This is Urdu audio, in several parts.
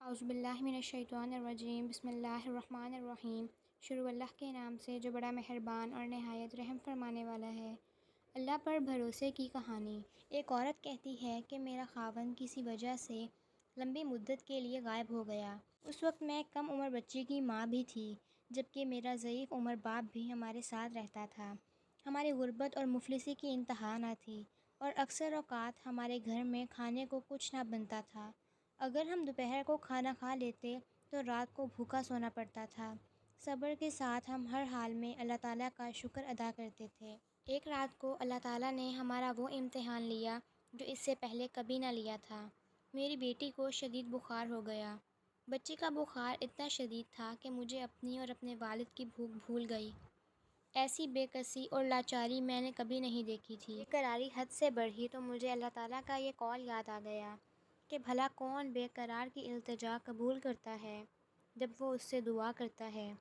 اعوذ باللہ من الشیطان الرجیم، بسم اللہ الرحمن الرحیم۔ شروع اللہ کے نام سے جو بڑا مہربان اور نہایت رحم فرمانے والا ہے۔ اللہ پر بھروسے کی کہانی۔ ایک عورت کہتی ہے کہ میرا خاوند کسی وجہ سے لمبی مدت کے لیے غائب ہو گیا۔ اس وقت میں کم عمر بچی کی ماں بھی تھی، جبکہ میرا ضعیف عمر باپ بھی ہمارے ساتھ رہتا تھا۔ ہماری غربت اور مفلسی کی انتہا نہ تھی، اور اکثر اوقات ہمارے گھر میں کھانے کو کچھ نہ بنتا تھا۔ اگر ہم دوپہر کو کھانا کھا لیتے تو رات کو بھوکا سونا پڑتا تھا۔ صبر کے ساتھ ہم ہر حال میں اللہ تعالیٰ کا شکر ادا کرتے تھے۔ ایک رات کو اللہ تعالیٰ نے ہمارا وہ امتحان لیا جو اس سے پہلے کبھی نہ لیا تھا۔ میری بیٹی کو شدید بخار ہو گیا۔ بچی کا بخار اتنا شدید تھا کہ مجھے اپنی اور اپنے والد کی بھوک بھول گئی۔ ایسی بے کسی اور لاچاری میں نے کبھی نہیں دیکھی تھی۔ بے قراری حد سے بڑھی تو مجھے اللہ تعالیٰ کا یہ قول یاد آ گیا کہ بھلا کون بے قرار کی التجا قبول کرتا ہے جب وہ اس سے دعا کرتا ہے،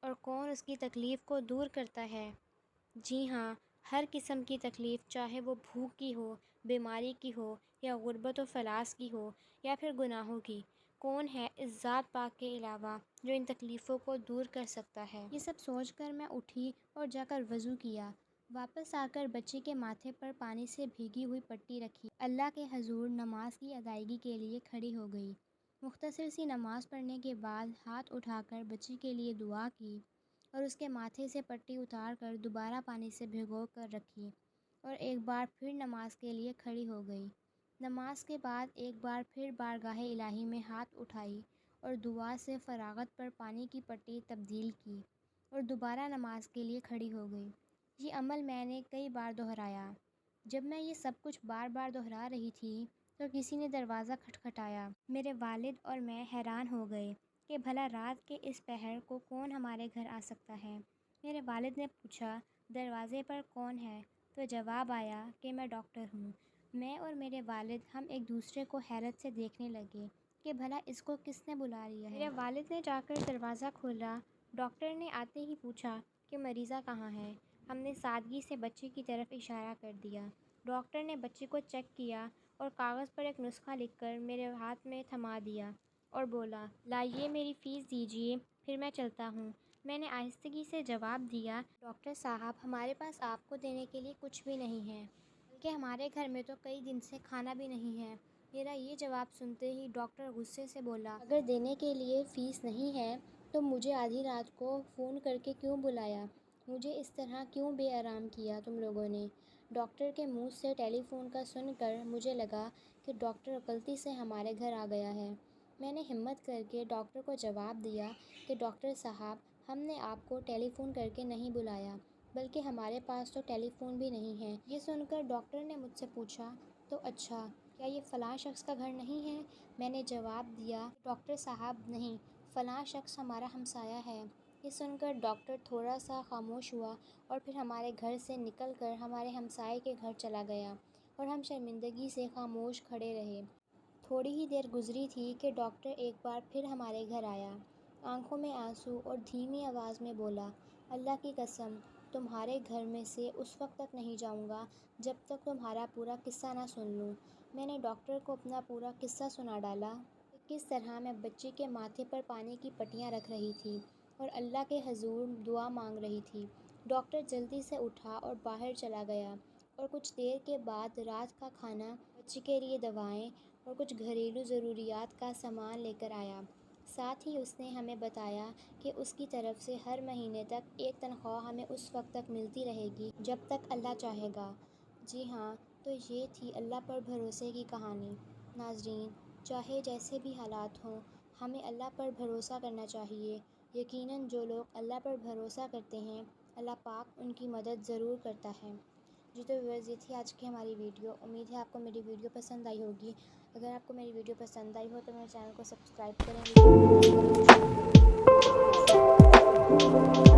اور کون اس کی تکلیف کو دور کرتا ہے۔ جی ہاں، ہر قسم کی تکلیف، چاہے وہ بھوک کی ہو، بیماری کی ہو، یا غربت و فلاس کی ہو، یا پھر گناہوں کی، کون ہے اس ذات پاک کے علاوہ جو ان تکلیفوں کو دور کر سکتا ہے۔ یہ سب سوچ کر میں اٹھی اور جا کر وضو کیا۔ واپس آ کر بچی کے ماتھے پر پانی سے بھیگی ہوئی پٹی رکھی، اللہ کے حضور نماز کی ادائیگی کے لیے کھڑی ہو گئی۔ مختصر سی نماز پڑھنے کے بعد ہاتھ اٹھا کر بچی کے لیے دعا کی، اور اس کے ماتھے سے پٹی اتار کر دوبارہ پانی سے بھگو کر رکھی، اور ایک بار پھر نماز کے لیے کھڑی ہو گئی۔ نماز کے بعد ایک بار پھر بارگاہ الہی میں ہاتھ اٹھائی اور دعا سے فراغت پر پانی کی پٹی تبدیل کی، اور دوبارہ نماز کے لیے کھڑی ہو گئی۔ یہ عمل میں نے کئی بار دہرایا۔ جب میں یہ سب کچھ بار بار دہرا رہی تھی تو کسی نے دروازہ کھٹکھٹایا۔ میرے والد اور میں حیران ہو گئے کہ بھلا رات کے اس پہر کو کون ہمارے گھر آ سکتا ہے۔ میرے والد نے پوچھا، دروازے پر کون ہے؟ تو جواب آیا کہ میں ڈاکٹر ہوں۔ میں اور میرے والد ہم ایک دوسرے کو حیرت سے دیکھنے لگے کہ بھلا اس کو کس نے بلا لیا ہے۔ میرے والد نے جا کر دروازہ کھولا۔ ڈاکٹر نے آتے ہی پوچھا کہ مریضہ کہاں ہے؟ ہم نے سادگی سے بچی کی طرف اشارہ کر دیا۔ ڈاکٹر نے بچی کو چیک کیا اور کاغذ پر ایک نسخہ لکھ کر میرے ہاتھ میں تھما دیا اور بولا، لائیے میری فیس دیجیے، پھر میں چلتا ہوں۔ میں نے آہستگی سے جواب دیا، ڈاکٹر صاحب، ہمارے پاس آپ کو دینے کے لیے کچھ بھی نہیں ہے، بلکہ ہمارے گھر میں تو کئی دن سے کھانا بھی نہیں ہے۔ میرا یہ جواب سنتے ہی ڈاکٹر غصے سے بولا، اگر دینے کے لیے فیس نہیں ہے تو مجھے آدھی رات کو فون کر کے کیوں بلایا؟ مجھے اس طرح کیوں بے آرام کیا تم لوگوں نے؟ ڈاکٹر کے منہ سے ٹیلی فون کا سن کر مجھے لگا کہ ڈاکٹر غلطی سے ہمارے گھر آ گیا ہے۔ میں نے ہمت کر کے ڈاکٹر کو جواب دیا کہ ڈاکٹر صاحب، ہم نے آپ کو ٹیلی فون کر کے نہیں بلایا، بلکہ ہمارے پاس تو ٹیلی فون بھی نہیں ہے۔ یہ سن کر ڈاکٹر نے مجھ سے پوچھا، تو اچھا، کیا یہ فلاں شخص کا گھر نہیں ہے؟ میں نے جواب دیا، ڈاکٹر صاحب نہیں، فلاں شخص ہمارا ہمسایہ ہے۔ یہ سن کر ڈاکٹر تھوڑا سا خاموش ہوا اور پھر ہمارے گھر سے نکل کر ہمارے ہمسائے کے گھر چلا گیا، اور ہم شرمندگی سے خاموش کھڑے رہے۔ تھوڑی ہی دیر گزری تھی کہ ڈاکٹر ایک بار پھر ہمارے گھر آیا۔ آنکھوں میں آنسو اور دھیمی آواز میں بولا، اللہ کی قسم، تمہارے گھر میں سے اس وقت تک نہیں جاؤں گا جب تک تمہارا پورا قصہ نہ سن لوں۔ میں نے ڈاکٹر کو اپنا پورا قصہ سنا ڈالا کہ کس طرح میں بچی کے ماتھے پر پانی کی پٹیاں رکھ رہی تھی اور اللہ کے حضور دعا مانگ رہی تھی۔ ڈاکٹر جلدی سے اٹھا اور باہر چلا گیا، اور کچھ دیر کے بعد رات کا کھانا، بچی کے لیے دوائیں اور کچھ گھریلو ضروریات کا سامان لے کر آیا۔ ساتھ ہی اس نے ہمیں بتایا کہ اس کی طرف سے ہر مہینے تک ایک تنخواہ ہمیں اس وقت تک ملتی رہے گی جب تک اللہ چاہے گا۔ جی ہاں، تو یہ تھی اللہ پر بھروسے کی کہانی۔ ناظرین، چاہے جیسے بھی حالات ہوں، ہمیں اللہ پر بھروسہ کرنا چاہیے۔ یقیناً جو لوگ اللہ پر بھروسہ کرتے ہیں، اللہ پاک ان کی مدد ضرور کرتا ہے۔ جی تو ویورز، یہ تھی آج کی ہماری ویڈیو۔ امید ہے آپ کو میری ویڈیو پسند آئی ہوگی۔ اگر آپ کو میری ویڈیو پسند آئی ہو تو میرے چینل کو سبسکرائب کریں، ویڈیو کو لائک کریں، شیئر کریں۔ اللہ حافظ۔